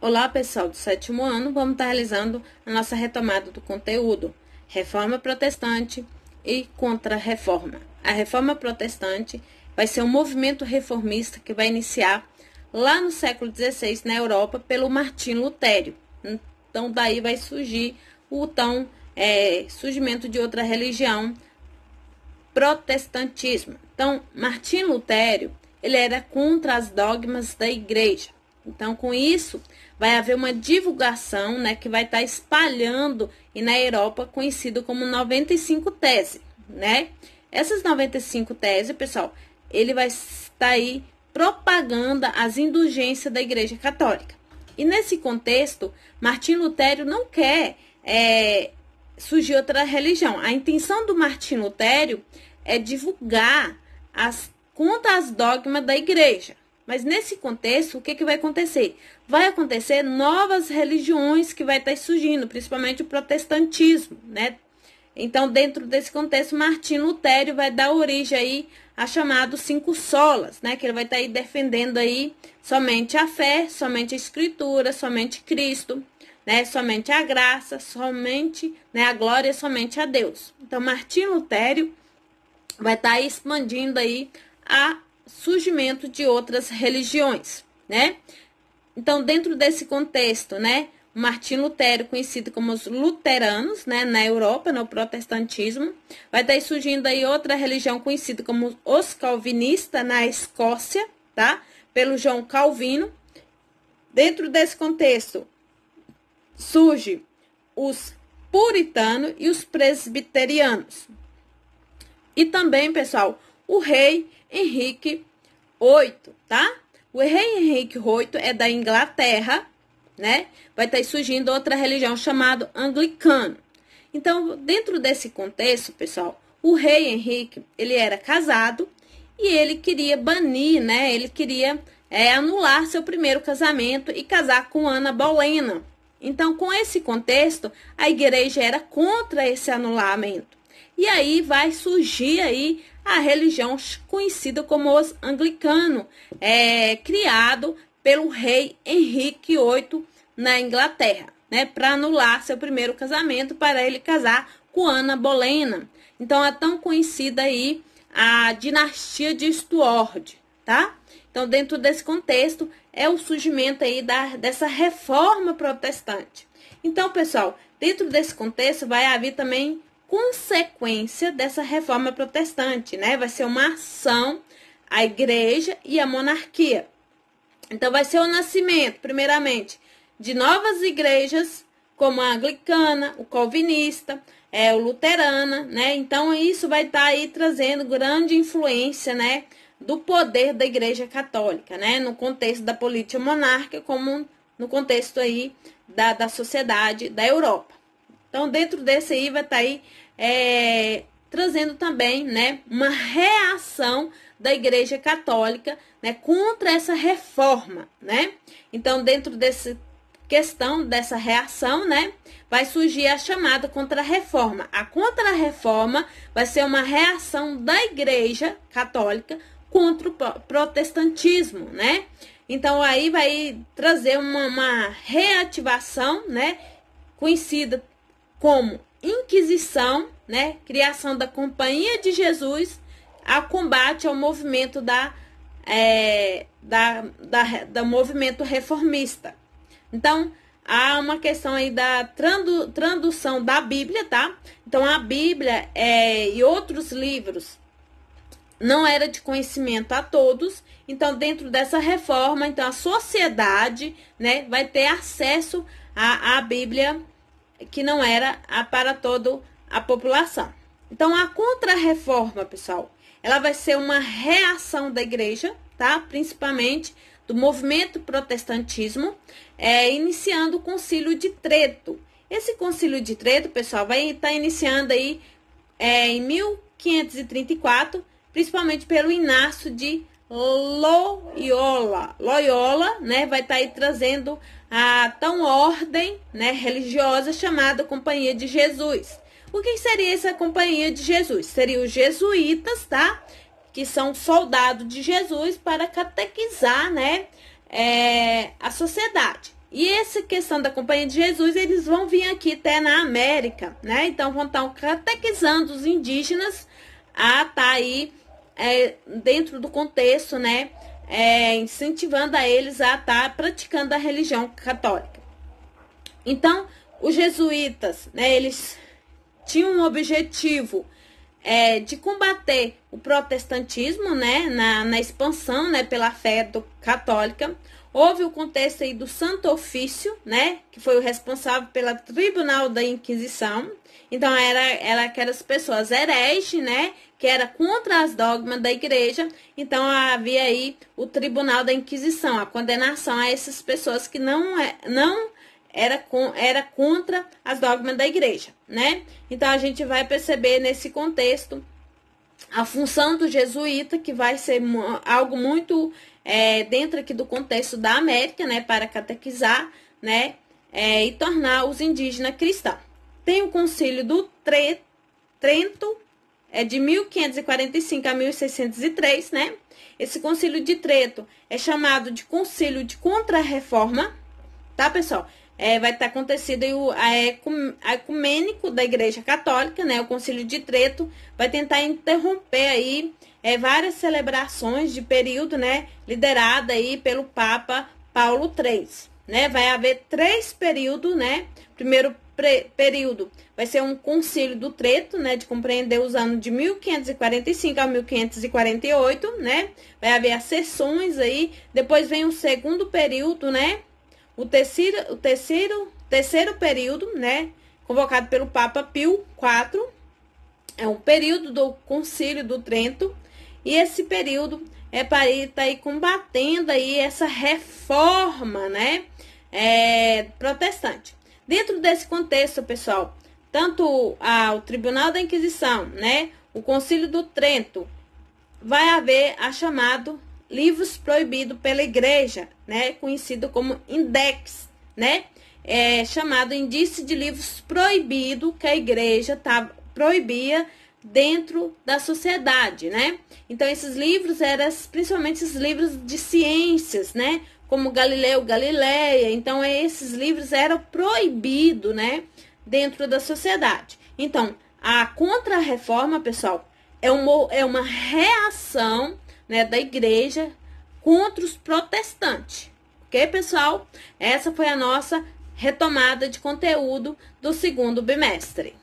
Olá, pessoal do 7º ano, vamos estar realizando a nossa retomada do conteúdo Reforma Protestante e Contra-Reforma. A Reforma Protestante vai ser um movimento reformista que vai iniciar lá no século XVI na Europa pelo Martinho Lutero. Então, daí vai surgir o surgimento de outra religião, protestantismo. Então, Martinho Lutero, ele era contra as dogmas da igreja. Então, com isso, vai haver uma divulgação, né, que vai estar espalhando e na Europa conhecido como 95 teses, né? Essas 95 teses, pessoal, ele vai estar aí propagando as indulgências da Igreja Católica. E nesse contexto, Martinho Lutero não quer surgir outra religião. A intenção do Martinho Lutero é divulgar contra as dogmas da igreja. Mas nesse contexto, o que vai acontecer? Vai acontecer novas religiões que vai estar surgindo, principalmente o protestantismo, né? Então, dentro desse contexto, Martinho Lutero vai dar origem aí a chamados 5 solas, né? Que ele vai estar aí defendendo aí somente a fé, somente a escritura, somente Cristo, né? Somente a graça, somente, né, a glória, somente a Deus. Então, Martinho Lutero vai estar expandindo aí a surgimento de outras religiões, né? Então, dentro desse contexto, né, Martinho Lutero, conhecido como os luteranos, né, na Europa, no protestantismo, vai estar surgindo aí outra religião conhecida como os calvinistas na Escócia, tá? Pelo João Calvino. Dentro desse contexto, surge os puritanos e os presbiterianos. E também, pessoal, o rei Henrique VIII, tá? O rei Henrique VIII é da Inglaterra, né? Vai estar surgindo outra religião chamada anglicano. Então, dentro desse contexto, pessoal, o rei Henrique, ele era casado e ele queria banir, né? Ele queria anular seu primeiro casamento e casar com Ana Bolena. Então, com esse contexto, a igreja era contra esse anulamento. E aí vai surgir aí a religião conhecida como os anglicanos, criado pelo rei Henrique VIII na Inglaterra, né, para anular seu primeiro casamento, para ele casar com Ana Bolena. Então, é tão conhecida aí a dinastia de Stuart, tá? Então, dentro desse contexto, é o surgimento aí dessa reforma protestante. Então, pessoal, dentro desse contexto, vai haver também consequência dessa reforma protestante, né? Vai ser uma ação à igreja e à monarquia. Então, vai ser o nascimento, primeiramente, de novas igrejas, como a anglicana, o calvinista, o luterana, né? Então, isso vai estar aí trazendo grande influência, né, do poder da igreja católica, né? No contexto da política monárquica, como no contexto aí da sociedade da Europa. Então, dentro desse aí, vai estar aí trazendo também, né, uma reação da Igreja Católica, né, contra essa reforma, né? Então, dentro dessa questão, dessa reação, né, vai surgir a chamada contra-reforma. A contra-reforma vai ser uma reação da Igreja Católica contra o protestantismo, né? Então, aí vai trazer uma reativação, né, conhecida como Inquisição, né, criação da Companhia de Jesus, a combate ao movimento do movimento reformista. Então, há uma questão aí da tradução da Bíblia, tá? Então, a Bíblia e outros livros não era de conhecimento a todos. Então, dentro dessa reforma, então a sociedade, né, vai ter acesso à Bíblia, que não era para toda a população. Então, a contra-reforma, pessoal, ela vai ser uma reação da igreja, tá? Principalmente do movimento protestantismo, iniciando o Concílio de Trento. Esse Concílio de Trento, pessoal, vai estar iniciando aí em 1534, principalmente pelo Inácio de Loyola. Loyola, né, vai estar aí trazendo a tão ordem, né, religiosa chamada Companhia de Jesus. O que seria essa Companhia de Jesus? Seriam os jesuítas, tá? Que são soldados de Jesus para catequizar, né, a sociedade. E essa questão da Companhia de Jesus, eles vão vir aqui até na América, né? Então vão estar catequizando os indígenas a estar aí dentro do contexto, né? Incentivando a eles a estar praticando a religião católica. Então, os jesuítas, né? Eles tinham um objetivo de combater o protestantismo, né? Na expansão, né? Pela fé católica. Houve o contexto aí do Santo Ofício, né, que foi o responsável pelo Tribunal da Inquisição. Então, era aquelas pessoas hereges, né, que era contra as dogmas da igreja. Então, havia aí o Tribunal da Inquisição, a condenação a essas pessoas que não era contra as dogmas da igreja, né. Então, a gente vai perceber nesse contexto a função do jesuíta, que vai ser algo muito dentro aqui do contexto da América, né, para catequizar, né, e tornar os indígenas cristãos. Tem o Concílio do Trento, de 1545 a 1603, né? Esse Concílio de Trento é chamado de Concílio de Contra-Reforma, tá, pessoal? Vai estar acontecido a ecumênico da Igreja Católica, né? O Concílio de Trento vai tentar interromper aí várias celebrações de período, né? Liderada aí pelo Papa Paulo III, né? Vai haver 3 períodos, né? Primeiro período vai ser um Concílio do Trento, né? De compreender os anos de 1545 a 1548, né? Vai haver as sessões aí. Depois vem o segundo período, né? O terceiro período, né, convocado pelo Papa Pio IV, é um período do Concílio do Trento, e esse período é para estar aí combatendo aí essa reforma, né, protestante. Dentro desse contexto, pessoal, tanto o Tribunal da Inquisição, né, o Concílio do Trento, vai haver a chamado livros proibidos pela igreja, né, conhecido como index, né, chamado índice de livros proibidos que a igreja proibia dentro da sociedade, né. Então esses livros eram principalmente esses livros de ciências, né, como Galileu Galileia. Então esses livros eram proibidos, né, dentro da sociedade. Então a contra-reforma, pessoal, é uma reação, né, da igreja contra os protestantes. Ok, pessoal? Essa foi a nossa retomada de conteúdo do segundo bimestre.